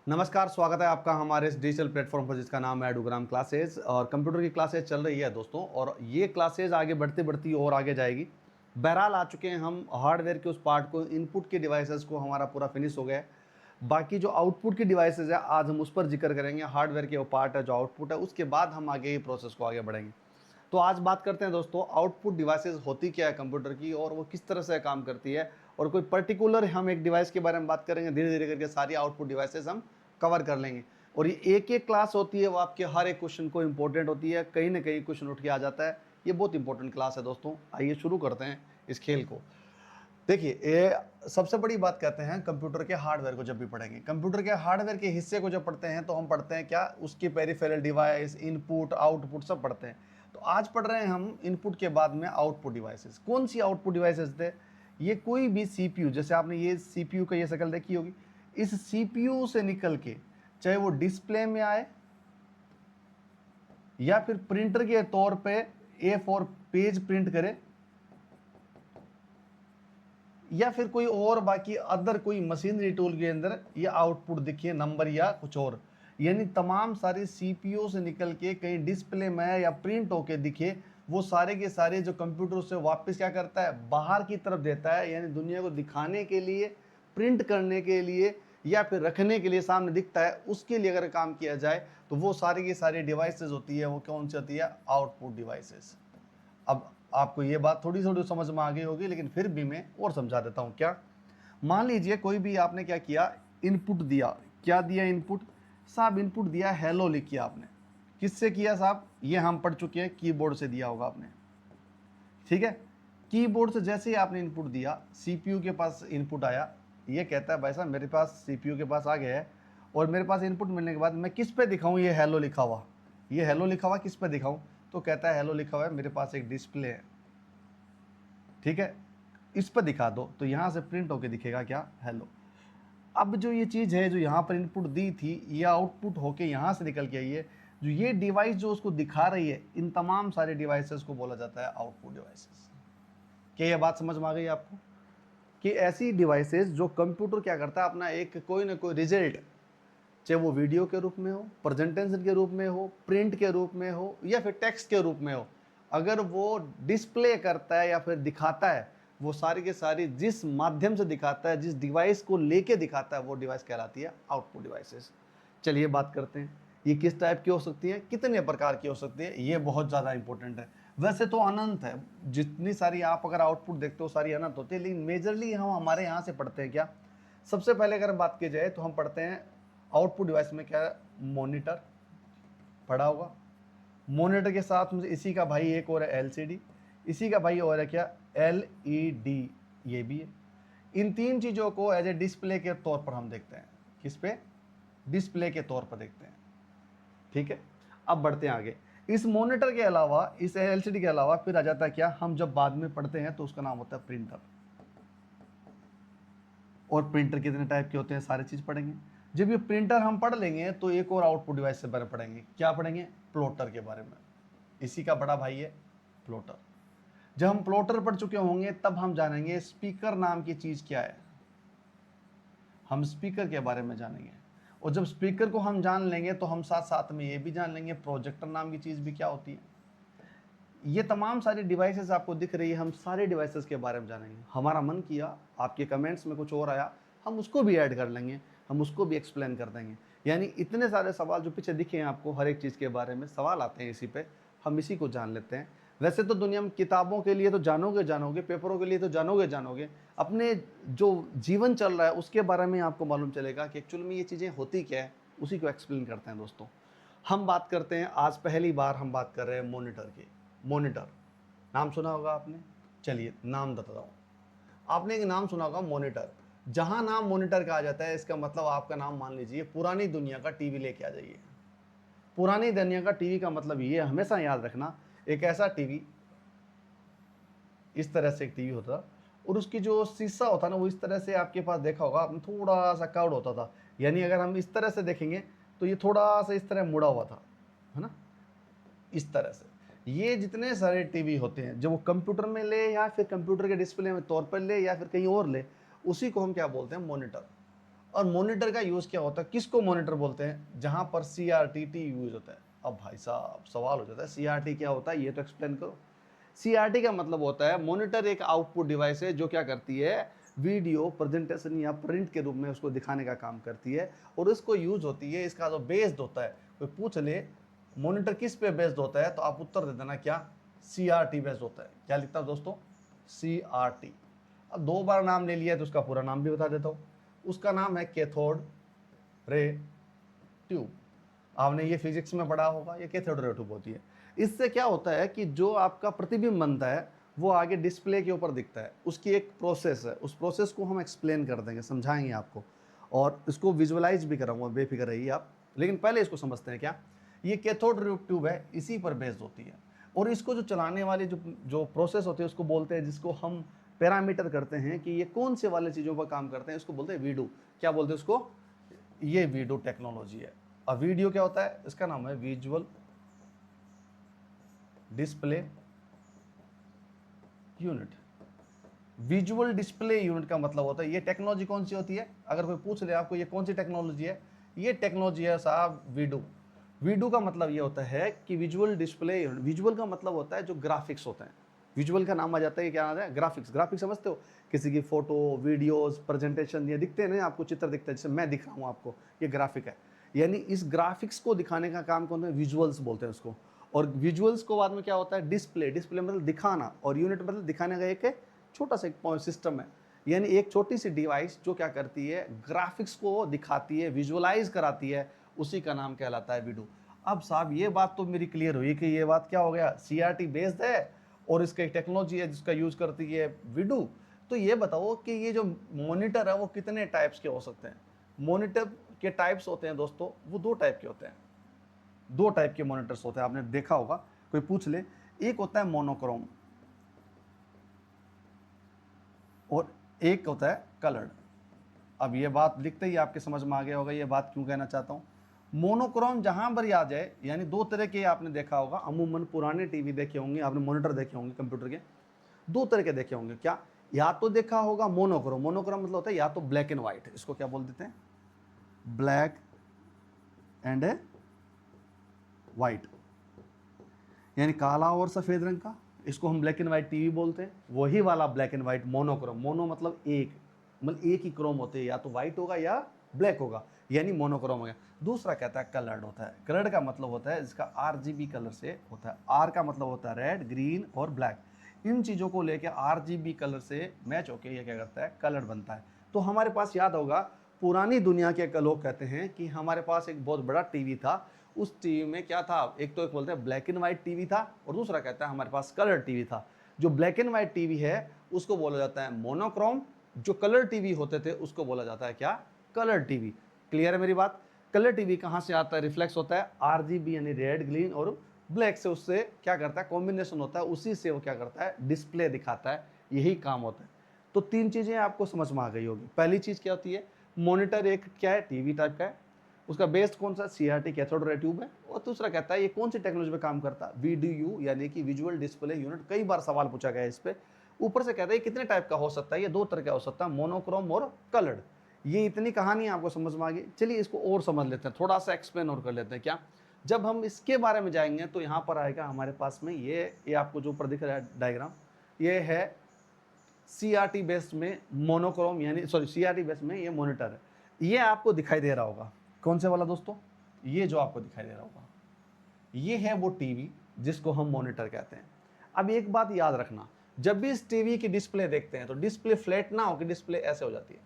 नमस्कार, स्वागत है आपका हमारे इस डिजिटल प्लेटफॉर्म पर जिसका नाम है एडुग्राम क्लासेस। और कंप्यूटर की क्लासेस चल रही है दोस्तों, और ये क्लासेस आगे बढ़ती बढ़ती और आगे जाएगी। बहरहाल आ चुके हैं हम हार्डवेयर के उस पार्ट को, इनपुट के डिवाइसेस को हमारा पूरा फिनिश हो गया है। बाकी जो आउटपुट की डिवाइसेस है आज हम उस पर जिक्र करेंगे। हार्डवेयर के वो पार्ट है जो आउटपुट है, उसके बाद हम आगे ही प्रोसेस को आगे बढ़ेंगे। तो आज बात करते हैं दोस्तों, आउटपुट डिवाइसेस होती क्या है कंप्यूटर की और वो किस तरह से काम करती है। और कोई पर्टिकुलर हम एक डिवाइस के बारे में बात करेंगे, धीरे धीरे करके सारी आउटपुट डिवाइसेस हम कवर कर लेंगे। और ये एक एक क्लास होती है, वो आपके हर एक क्वेश्चन को इंपॉर्टेंट होती है, कहीं ना कहीं क्वेश्चन उठ के आ जाता है। ये बहुत इंपॉर्टेंट क्लास है दोस्तों। आइए शुरू करते हैं इस खेल को। देखिए, ये सबसे बड़ी बात कहते हैं कंप्यूटर के हार्डवेयर को जब भी पढ़ेंगे, कंप्यूटर के हार्डवेयर के हिस्से को जब पढ़ते हैं तो हम पढ़ते हैं क्या, उसकी पेरिफेरल डिवाइस, इनपुट आउटपुट सब पढ़ते हैं। तो आज पढ़ रहे हैं हम इनपुट के बाद में आउटपुट डिवाइसेस। कौन सी आउटपुट डिवाइसेस थे? ये कोई भी सीपीयू, जैसे आपने ये सीपीयू का ये शक्ल देखी होगी, इस सीपीयू से निकल के चाहे वो डिस्प्ले में आए या फिर प्रिंटर के तौर पे A4 पेज प्रिंट करे, या फिर कोई और बाकी अदर कोई मशीनरी टूल के अंदर ये आउटपुट दिखे, नंबर या कुछ और, यानी तमाम सारी सीपीयू से निकल के कहीं डिस्प्ले में या प्रिंट होके दिखे, वो सारे के सारे जो कंप्यूटर से वापस क्या करता है, बाहर की तरफ देता है। यानी दुनिया को दिखाने के लिए, प्रिंट करने के लिए या फिर रखने के लिए सामने दिखता है, उसके लिए अगर काम किया जाए तो वो सारी की सारी डिवाइसेस होती है, वो कौन सी होती है? Output devices. अब आपको ये बात थोड़ी थोड़ी समझ में आ गई होगी, लेकिन फिर भी मैं और समझा देता हूँ। क्या, मान लीजिए कोई भी आपने क्या किया, इनपुट दिया। क्या दिया इनपुट? साहब इनपुट दिया हेलो लिख किया आपने। किससे किया साहब? ये हम पढ़ चुके हैं, कीबोर्ड से दिया होगा आपने। ठीक है, कीबोर्ड से जैसे ही आपने इनपुट दिया, सीपीयू के पास इनपुट आया। ये कहता है भाई साहब मेरे पास सीपीयू के पास आ गया है, और मेरे पास इनपुट मिलने के बाद मैं किस पे दिखाऊं ये हेलो लिखा हुआ? ये हेलो लिखा हुआ किस पे दिखाऊं? तो कहता है हेलो लिखा हुआ है मेरे पास एक डिस्प्ले है, ठीक है, इस पर दिखा दो। तो यहाँ से प्रिंट होके दिखेगा क्या? हेलो। अब जो ये चीज़ है, जो यहाँ पर इनपुट दी थी, ये आउटपुट होके यहाँ से निकल के आई है। जो ये डिवाइस जो उसको दिखा रही है, इन तमाम सारे डिवाइसेस को बोला जाता है आउटपुट डिवाइसेस। क्या ये बात समझ में आ गई आपको? कि ऐसी डिवाइसेस जो कंप्यूटर क्या करता है, अपना एक कोई ना कोई रिजल्ट, चाहे वो वीडियो के रूप में हो, प्रेजेंटेशन के रूप में हो, प्रिंट के रूप में हो, या फिर टेक्स्ट के रूप में हो, अगर वो डिस्प्ले करता है या फिर दिखाता है, वो सारी के सारी जिस माध्यम से दिखाता है, जिस डिवाइस को लेके दिखाता है, वो डिवाइस कहलाती है आउटपुट डिवाइसेस। चलिए बात करते हैं, ये किस टाइप की हो सकती हैं, कितने प्रकार की हो सकती है, ये बहुत ज़्यादा इंपॉर्टेंट है। वैसे तो अनंत है, जितनी सारी आप अगर आउटपुट देखते हो सारी अनंत होती है, लेकिन मेजरली हम हमारे यहाँ से पढ़ते हैं क्या। सबसे पहले अगर बात की जाए तो हम पढ़ते हैं आउटपुट डिवाइस में क्या है, मॉनिटर पढ़ा होगा। मॉनिटर के साथ में इसी का भाई एक और है एलसीडी, इसी का भाई और है क्या, एलईडी, ये भी है। इन तीन चीज़ों को एज ए डिस्प्ले के तौर पर हम देखते हैं। किस पे? डिस्प्ले के तौर पर देखते हैं। ठीक है, अब बढ़ते हैं आगे। इस मॉनिटर के अलावा, इस एलसीडी के अलावा फिर आ जाता है क्या, हम जब बाद में पढ़ते हैं तो उसका नाम होता है प्रिंटर। और प्रिंटर कितने टाइप के होते हैं सारी चीज़ पढ़ेंगे। जब ये प्रिंटर हम पढ़ लेंगे तो एक और आउटपुट डिवाइस से बारे में पढ़ेंगे। क्या पढ़ेंगे? प्लॉटर के बारे में। इसी का बड़ा भाई है प्लॉटर। जब हम प्लॉटर पढ़ चुके होंगे तब हम जानेंगे स्पीकर नाम की चीज़ क्या है। हम स्पीकर के बारे में जानेंगे, और जब स्पीकर को हम जान लेंगे तो हम साथ साथ में ये भी जान लेंगे प्रोजेक्टर नाम की चीज़ भी क्या होती है। ये तमाम सारी डिवाइसेस आपको दिख रही है, हम सारे डिवाइसेस के बारे में जानेंगे। हमारा मन किया, आपके कमेंट्स में कुछ और आया, हम उसको भी ऐड कर लेंगे, हम उसको भी एक्सप्लेन कर देंगे। यानी इतने सारे सवाल जो पीछे दिखे हैं आपको, हर एक चीज़ के बारे में सवाल आते हैं इसी पे, हम इसी को जान लेते हैं। वैसे तो दुनिया में किताबों के लिए तो जानोगे जानोगे, पेपरों के लिए तो जानोगे जानोगे, अपने जो जीवन चल रहा है उसके बारे में आपको मालूम चलेगा कि एक्चुअल में ये चीज़ें होती क्या है, उसी को एक्सप्लेन करते हैं दोस्तों। हम बात करते हैं, आज पहली बार हम बात कर रहे हैं मॉनिटर की। मॉनिटर नाम सुना होगा आपने, चलिए नाम बताता हूँ। आपने एक नाम सुना होगा मॉनिटर। जहाँ नाम मॉनिटर का आ जाता है, इसका मतलब आपका नाम मान लीजिए पुरानी दुनिया का टीवी लेके आ जाइए। पुरानी दुनिया का टीवी का मतलब ये हमेशा याद रखना, एक ऐसा टीवी, इस तरह से एक टीवी होता था, और उसकी जो शीशा होता ना, वो इस तरह से आपके पास देखा होगा आपने, थोड़ा सा कर्व्ड होता था। यानी अगर हम इस तरह से देखेंगे तो ये थोड़ा सा इस तरह मुड़ा हुआ था, है ना, इस तरह से। ये जितने सारे टीवी होते हैं, जब वो कंप्यूटर में ले या फिर कंप्यूटर के डिस्प्ले में तौर पर ले या फिर कहीं और ले, उसी को हम क्या बोलते हैं, मॉनिटर। और मॉनिटर का यूज़ क्या होता है, किसको मॉनिटर बोलते हैं, जहाँ पर CRT यूज़ होता है। अब भाई साहब सवाल हो जाता है CRT क्या होता है, ये तो एक्सप्लेन करो। CRT का मतलब होता है मॉनिटर एक आउटपुट डिवाइस है जो क्या करती है, वीडियो प्रेजेंटेशन या प्रिंट के रूप में उसको दिखाने का काम करती है, और इसको यूज होती है, इसका जो बेस्ड होता है, कोई पूछ ले मॉनिटर किस पे बेस्ड होता है तो आप उत्तर दे देना क्या, CRT बेस्ड होता है। क्या लिखता है दोस्तों, CRT। अब 2 बार नाम ले लिया तो उसका पूरा नाम भी बता देता हूँ। उसका नाम है कैथोड रे ट्यूब। आपने ये फिजिक्स में पढ़ा होगा, ये कैथोड रे ट्यूब होती है। इससे क्या होता है कि जो आपका प्रतिबिंब बनता है वो आगे डिस्प्ले के ऊपर दिखता है, उसकी एक प्रोसेस है, उस प्रोसेस को हम एक्सप्लेन कर देंगे, समझाएंगे आपको, और इसको विजुअलाइज भी कराऊंगा, बेफिक्र रहिए आप। लेकिन पहले इसको समझते हैं क्या, ये कैथोड रे ट्यूब है, इसी पर बेस्ड होती है। और इसको जो चलाने वाले जो जो प्रोसेस होते हैं उसको बोलते हैं, जिसको हम पैरामीटर करते हैं कि ये कौन से वाले चीज़ों पर काम करते हैं, उसको बोलते हैं वीडू। क्या बोलते हैं उसको, ये वीडियो टेक्नोलॉजी है। अब वीडियो क्या होता है, इसका नाम है visual display unit. Visual display unit का मतलब होता है, ये टेक्नोलॉजी कौन सी होती है, अगर कोई पूछ ले आपको ये कौन सी टेक्नोलॉजी है, ये टेक्नोलॉजी है साहब वीडू। वीडू का मतलब ये होता है कि विजुअल डिस्प्ले यूनिट, विजुअल का मतलब होता है जो ग्राफिक्स होते हैं, विजुअल का नाम आ जाता है, क्या आता है, ग्राफिक्स। ग्राफिक्स समझते हो, किसी की फोटो वीडियोस प्रेजेंटेशन ये दिखते हैं ना आपको, चित्र दिखता है, जैसे मैं दिख रहा हूँ आपको, ये ग्राफिक है। यानी इस ग्राफिक्स को दिखाने का काम कौन है, विजुअल्स बोलते हैं उसको। और विजुअल्स को बाद में क्या होता है, डिस्प्ले। डिस्प्ले मतलब दिखाना, और यूनिट मतलब दिखाने का एक छोटा सा एक सिस्टम है, यानी एक छोटी सी डिवाइस जो क्या करती है, ग्राफिक्स को दिखाती है, विजुअलाइज कराती है, उसी का नाम कहलाता है वीडू। अब साहब ये बात तो मेरी क्लियर हुई कि ये बात क्या हो गया, CRT बेस्ड है और इसका एक टेक्नोलॉजी है जिसका यूज करती है वीडू। तो ये बताओ कि ये जो मॉनिटर है वो कितने टाइप्स के हो सकते हैं। मॉनिटर के टाइप्स होते हैं दोस्तों, वो 2 टाइप के होते हैं। 2 टाइप के मॉनिटर्स होते हैं, आपने देखा होगा, कोई पूछ ले। एक होता है मोनोक्रोम और एक होता है कलर्ड। अब ये बात लिखते ही आपके समझ में आ गया होगा ये बात क्यों कहना चाहता हूँ। मोनोक्रोम जहां पर आ जाए, यानी 2 तरह के आपने देखा होगा, अमूमन पुराने टीवी देखे होंगे आपने, मॉनिटर देखे होंगे कंप्यूटर के, 2 तरह के देखे होंगे। क्या, या तो देखा होगा मोनोक्रोम। मोनोक्रोम मतलब होता है या तो ब्लैक एंड व्हाइट, इसको क्या बोल देते हैं, ब्लैक एंड व्हाइट, यानी काला और सफेद रंग का, इसको हम ब्लैक एंड व्हाइट टीवी बोलते हैं। वही वाला black and white monochrome, mono मतलब एक, मतलब एक ही क्रोम होते हैं, या तो व्हाइट होगा या ब्लैक होगा, यानी मोनोक्रोम हो गया। दूसरा कहता है कलर्ड होता है। कलर्ड का मतलब होता है जिसका RGB कलर से होता है। आर का मतलब होता है रेड, ग्रीन और ब्लैक। इन चीज़ों को लेकर RGB कलर से मैच होकर ये क्या करता है, कलर बनता है। तो हमारे पास याद होगा, पुरानी दुनिया के लोग कहते हैं कि हमारे पास एक बहुत बड़ा टीवी था, उस टीवी में क्या था, एक तो एक बोलते हैं ब्लैक एंड व्हाइट टीवी था, और दूसरा कहता है हमारे पास कलर टीवी था। जो ब्लैक एंड व्हाइट टीवी है उसको बोला जाता है मोनोक्रोम, जो कलर टीवी होते थे उसको बोला जाता है क्या, कलर टीवी। क्लियर है मेरी बात। कलर टीवी कहाँ से आता है, रिफ्लेक्स होता है RGB यानी रेड, ग्रीन और ब्लैक से, उससे क्या करता है, कॉम्बिनेशन होता है, उसी से वो क्या करता है, डिस्प्ले दिखाता है, यही काम होता है। तो 3 चीज़ें आपको समझ में आ गई होगी। पहली चीज़ क्या होती है, मॉनिटर एक क्या है, टीवी टाइप का है, उसका बेस्ड कौन सा, CRT कैथोड रे ट्यूब है। और दूसरा कहता है ये कौन सी टेक्नोलॉजी पे काम करता है, VDU यानी कि विजुअल डिस्प्ले यूनिट। कई बार सवाल पूछा गया है इस पे। ऊपर से कहता है कितने टाइप का हो सकता है, ये 2 तरह का हो सकता है, मोनोक्रोम और कलर्ड। ये इतनी कहानी आपको समझ में आ गई। चलिए इसको और समझ लेते हैं, थोड़ा सा एक्सप्लेन और कर लेते हैं। क्या, जब हम इसके बारे में जाएंगे तो यहाँ पर आएगा हमारे पास में ये आपको जो ऊपर दिख रहा है डायग्राम, ये है CRT बेस्ड में मोनोक्रोम, यानी सॉरी CRT बेस्ड में ये मॉनिटर है। ये आपको दिखाई दे रहा होगा, कौन से वाला दोस्तों, ये जो आपको दिखाई दे रहा होगा, ये है वो टीवी जिसको हम मॉनिटर कहते हैं। अब एक बात याद रखना, जब भी इस टीवी की डिस्प्ले देखते हैं तो डिस्प्ले फ्लैट ना होकर डिस्प्ले ऐसे हो जाती है।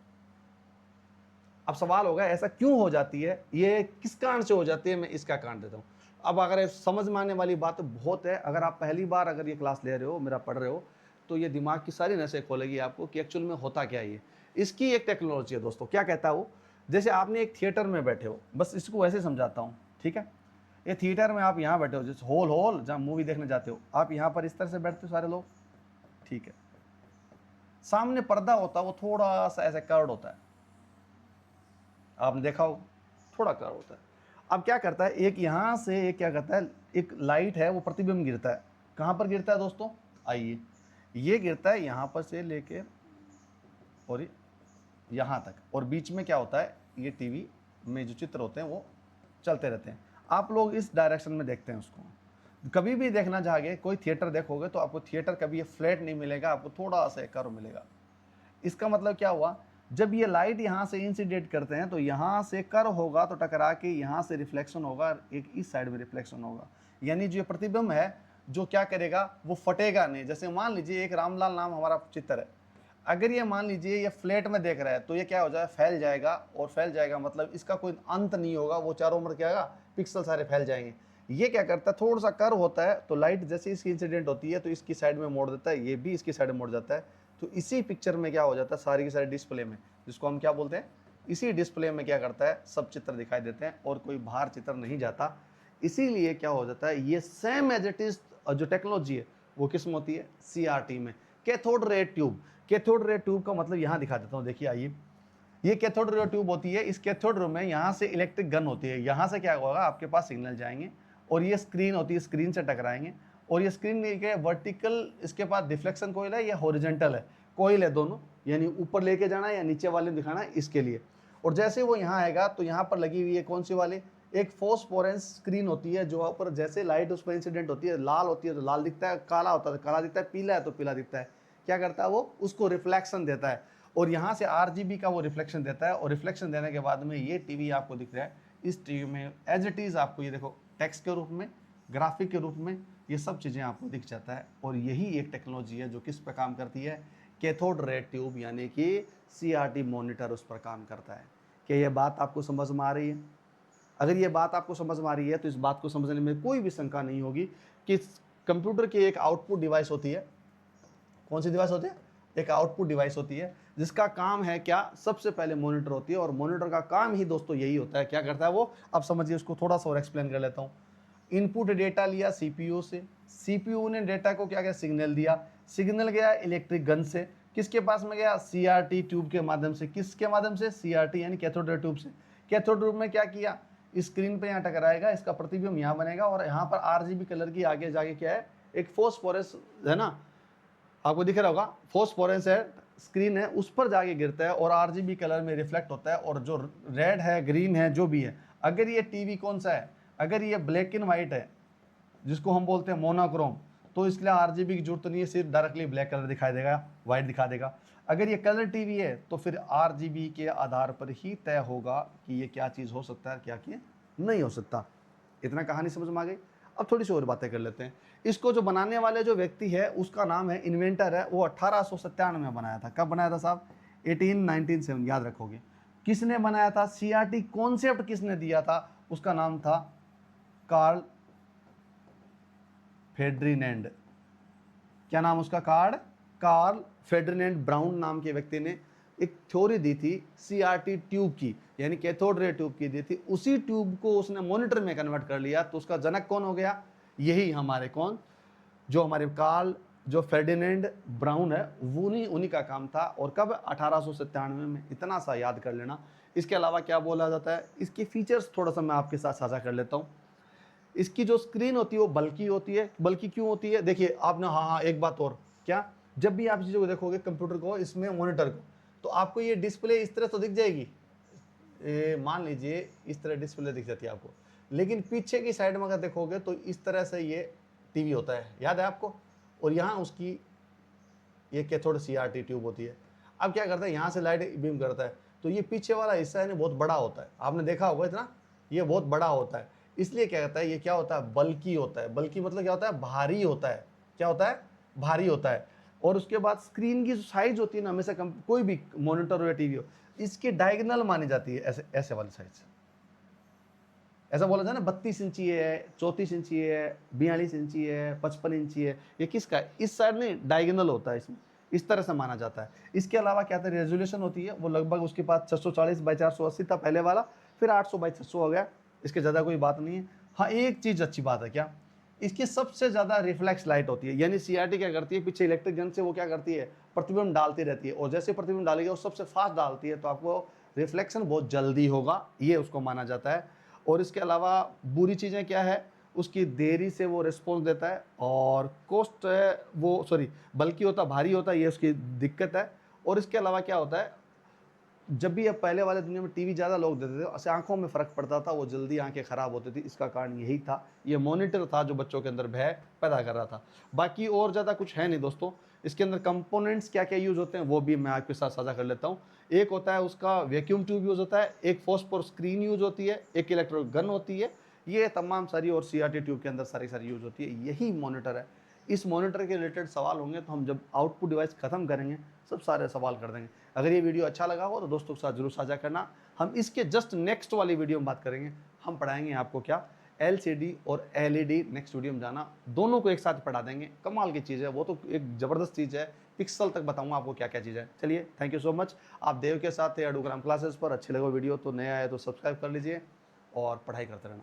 अब सवाल होगा ऐसा क्यों हो जाती है, ये किस कारण से हो जाती है, मैं इसका कारण देता हूँ। अब अगर समझ में आने वाली बात बहुत है, अगर आप पहली बार अगर ये क्लास ले रहे हो, मेरा पढ़ रहे हो, तो ये दिमाग की सारी नसें खोलेगी आपको कि एक्चुअल में होता क्या है। ये इसकी एक टेक्नोलॉजी है दोस्तों। क्या कहता है वो, जैसे आपने एक थिएटर में बैठे हो, बस इसको ऐसे समझाता हूँ, ठीक है। ये थिएटर में आप यहाँ बैठे हो, जैसे हॉल जहाँ मूवी देखने जाते हो, आप यहाँ पर इस तरह से बैठते हो सारे लोग, ठीक है। सामने पर्दा होता है, वो थोड़ा सा ऐसे कर्व्ड होता है, आपने देखा हो, थोड़ा कर्व होता है। अब क्या करता है, एक यहाँ से एक क्या करता है, एक लाइट है, वो प्रतिबिंब गिरता है। कहाँ पर गिरता है दोस्तों, आइए, ये गिरता है यहाँ पर से लेके और यहाँ तक, और बीच में क्या होता है, ये टीवी में जो चित्र होते हैं वो चलते रहते हैं। आप लोग इस डायरेक्शन में देखते हैं उसको। कभी भी देखना चाहोगे, कोई थिएटर देखोगे तो आपको थिएटर कभी ये फ्लैट नहीं मिलेगा, आपको थोड़ा सा कर्व मिलेगा। इसका मतलब क्या हुआ, जब ये लाइट यहाँ से इंसिडेंट करते हैं तो यहाँ से कर्व होगा तो टकरा के यहाँ से रिफ्लेक्शन होगा, एक इस साइड में रिफ्लेक्शन होगा। यानी जो प्रतिबिंब है जो क्या करेगा, वो फटेगा नहीं। जैसे मान लीजिए एक रामलाल नाम हमारा चित्र है, अगर ये मान लीजिए ये फ्लैट में देख रहा है तो ये क्या हो जाएगा, फैल जाएगा, और फैल जाएगा मतलब इसका कोई अंत नहीं होगा, वो चारों ओर क्या होगा, पिक्सल सारे फैल जाएंगे। ये क्या करता है, थोड़ा सा कर्व होता है तो लाइट जैसे इसकी इंसिडेंट होती है तो इसकी साइड में मोड़ देता है, ये भी इसकी साइड में मोड़ जाता है। तो इसी पिक्चर में क्या हो जाता है, सारी की सारी डिस्प्ले में, जिसको हम क्या बोलते हैं, इसी डिस्प्ले में क्या करता है, सब चित्र दिखाई देते हैं और कोई बाहर चित्र नहीं जाता। इसीलिए क्या हो जाता है, ये सेम एज इट इज जो टेक्नोलॉजी है वो किस में होती है, CRT में, cathode ray tube. Cathode ray tube का मतलब यहाँ दिखा देता हूँ, देखिए आइए, ये कैथोड रे ट्यूब होती है। इस कैथोड रे में यहाँ से इलेक्ट्रिक गन होती है, यहाँ से क्या होगा, आपके पास सिग्नल जाएंगे और ये स्क्रीन होती है, स्क्रीन से टकराएंगे, और ये स्क्रीन के वर्टिकल, इसके पास डिफ्लेक्शन कोयल है या हॉरिजेंटल है, कोयल है दोनों, यानी ऊपर लेके जाना है या नीचे वाले में दिखाना है, इसके लिए। और जैसे वो यहाँ आएगा तो यहाँ पर लगी हुई है कौन सी वाली, एक फोस्फोरेंस स्क्रीन होती है, जो ऊपर जैसे लाइट उस पर इंसिडेंट होती है, लाल होती है तो लाल दिखता है, काला होता है तो काला दिखता है, पीला है तो पीला दिखता है। क्या करता है वो, उसको रिफ्लेक्शन देता है, और यहाँ से RGB का वो रिफ्लेक्शन देता है, और रिफ्लेक्शन देने के बाद में ये टीवी आपको दिख रहा है, इस टीवी में एज इट इज़ आपको ये देखो टेक्स्ट के रूप में, ग्राफिक के रूप में, ये सब चीज़ें आपको दिख जाता है। और यही एक टेक्नोलॉजी है जो किस पर काम करती है, कैथोड रे ट्यूब यानी कि CRT मॉनिटर उस पर काम करता है। क्या ये बात आपको समझ में आ रही है? अगर ये बात आपको समझ में आ रही है तो इस बात को समझने में कोई भी शंका नहीं होगी कि कंप्यूटर की एक आउटपुट डिवाइस होती है। कौन सी डिवाइस होती है, एक आउटपुट डिवाइस होती है, जिसका काम है क्या, सबसे पहले मॉनिटर होती है, और मॉनिटर का काम ही दोस्तों यही होता है, क्या करता है वो, अब समझिए, उसको थोड़ा सा और एक्सप्लेन कर लेता हूँ। इनपुट डेटा लिया CPU से, CPU ने डेटा को क्या किया, सिग्नल दिया, सिग्नल गया इलेक्ट्रिक गन से, किसके पास में गया, CRT ट्यूब के माध्यम से, किसके माध्यम से, CRT यानी कैथोड रे ट्यूब से। कैथोड ट्यूब में क्या किया, स्क्रीन पे यहाँ टकराएगा, इसका प्रतिबिंब यहाँ बनेगा, और यहाँ पर RGB कलर की आगे जाके क्या है, एक फोस्फोरस है ना, आपको दिख रहा होगा, फोस्फोरेंस है, स्क्रीन है, उस पर जाके गिरता है और RGB कलर में रिफ्लेक्ट होता है, और जो रेड है, ग्रीन है, जो भी है, अगर ये टीवी कौन सा है, अगर ये ब्लैक एंड वाइट है, जिसको हम बोलते हैं मोनोक्रोम, तो इसलिए RGB की जरूरत नहीं है, सिर्फ डायरेक्टली ब्लैक कलर दिखाई देगा, वाइट दिखा देगा। अगर ये कलर टीवी है तो फिर RGB के आधार पर ही तय होगा कि ये क्या चीज़ हो सकता है, क्या क्या नहीं हो सकता। इतना कहानी समझ में आ गई। अब थोड़ी सी और बातें कर लेते हैं। इसको जो बनाने वाले जो व्यक्ति है उसका नाम है, इन्वेंटर है, वो 1897 में बनाया था। कब बनाया था साहब, 1897, याद रखोगे। किसने बनाया था, CRT कॉन्सेप्ट किसने दिया था, उसका नाम था कार्ल फेर्डिनेंड। क्या नाम उसका, कार्ल फेर्डिनेंड ब्राउन नाम के व्यक्ति ने एक थ्योरी दी थी CRT ट्यूब की, यानी कैथोड रे ट्यूब की दी थी। उसी ट्यूब को उसने मॉनिटर में कन्वर्ट कर लिया, तो उसका जनक कौन हो गया, यही हमारे कौन, जो हमारे कार्ल जो फेर्डिनेंड ब्राउन है, वो उन्हीं का काम था। और कब, 1897 में। इतना सा याद कर लेना। इसके अलावा क्या बोला जाता है, इसके फीचर्स थोड़ा सा मैं आपके साथ साझा कर लेता हूँ। इसकी जो स्क्रीन होती है वो बल्कि होती है। बल्कि क्यों होती है, देखिए आपने, हाँ एक बात और, क्या, जब भी आप चीज़ों को देखोगे कंप्यूटर को, इसमें मॉनिटर को, तो आपको ये डिस्प्ले इस तरह तो दिख जाएगी, मान लीजिए इस तरह डिस्प्ले दिख जाती है आपको, लेकिन पीछे की साइड में अगर देखोगे तो इस तरह से ये टीवी होता है, याद है आपको, और यहाँ उसकी ये कैथोड CRT ट्यूब होती है। अब क्या करता है, यहाँ से लाइट बीम करता है, तो ये पीछे वाला हिस्सा है बहुत बड़ा होता है, आपने देखा होगा इतना, ये बहुत बड़ा होता है, इसलिए क्या कहता है, ये क्या होता है, बल्कि होता है। बल्कि मतलब क्या होता है, भारी होता है। क्या होता है, भारी होता है। और उसके बाद स्क्रीन की जो साइज होती है ना, हमेशा कोई भी मॉनिटर हो या टीवी हो, इसकी डायगोनल मानी जाती है, ऐसे ऐसे वाली साइज। ऐसा बोला जाए ना, 32 इंची है, 34 इंची है, 42 इंची है, 55 इंची है, ये किसका है, इस साइड में डायगोनल होता है, इसमें इस तरह से माना जाता है। इसके अलावा क्या था, रेजोल्यूशन होती है, वो लगभग उसके पास 640 बाई 480 था पहले वाला, फिर 800 बाई 600 हो गया, इसके ज़्यादा कोई बात नहीं है। हाँ, एक चीज़ अच्छी बात है, क्या, इसकी सबसे ज़्यादा रिफ्लेक्स लाइट होती है, यानी CRT क्या करती है, पीछे इलेक्ट्रिक गन से वो क्या करती है, प्रतिबिंब डालती रहती है, और जैसे प्रतिबिंब डालेगी वो सबसे फास्ट डालती है, तो आपको रिफ्लेक्शन बहुत जल्दी होगा, ये उसको माना जाता है। और इसके अलावा बुरी चीज़ें क्या है, उसकी देरी से वो रिस्पॉन्स देता है, और कॉस्ट है वो, सॉरी, बल्कि होता, भारी होता है, ये उसकी दिक्कत है। और इसके अलावा क्या होता है, जब भी अब पहले वाले दुनिया में टीवी ज़्यादा लोग देते थे, उससे आंखों में फ़र्क पड़ता था, वो जल्दी आंखें ख़राब होती थी। इसका कारण यही था, ये मॉनिटर था जो बच्चों के अंदर भय पैदा कर रहा था। बाकी और ज़्यादा कुछ है नहीं दोस्तों। इसके अंदर कंपोनेंट्स क्या-क्या यूज़ होते हैं वो भी मैं आपके साथ साझा कर लेता हूँ। एक होता है उसका वैक्यूम ट्यूब यूज़ होता है, एक फॉस्फोर स्क्रीन यूज़ होती है, एक इलेक्ट्रिक गन होती है। ये तमाम सारी और सीआरटी ट्यूब के अंदर सारी यूज़ होती है। यही मॉनिटर है। इस मॉनिटर के रिलेटेड सवाल होंगे तो हम जब आउटपुट डिवाइस खत्म करेंगे, सब सारे सवाल कर देंगे। अगर ये वीडियो अच्छा लगा हो तो दोस्तों के साथ जरूर साझा करना। हम इसके जस्ट नेक्स्ट वाली वीडियो में बात करेंगे। हम पढ़ाएंगे आपको क्या, एलसीडी और एलईडी। नेक्स्ट वीडियो में जाना, दोनों को एक साथ पढ़ा देंगे। कमाल की चीज़ है वो, तो एक ज़बरदस्त चीज़ है। पिक्सल तक बताऊंगा आपको क्या क्या चीज़ है। चलिए, थैंक यू सो मच। आप देव के साथ थे अडूग्राम क्लासेस पर। अच्छी लगे वीडियो तो, नया है तो सब्सक्राइब कर लीजिए और पढ़ाई करते रहना।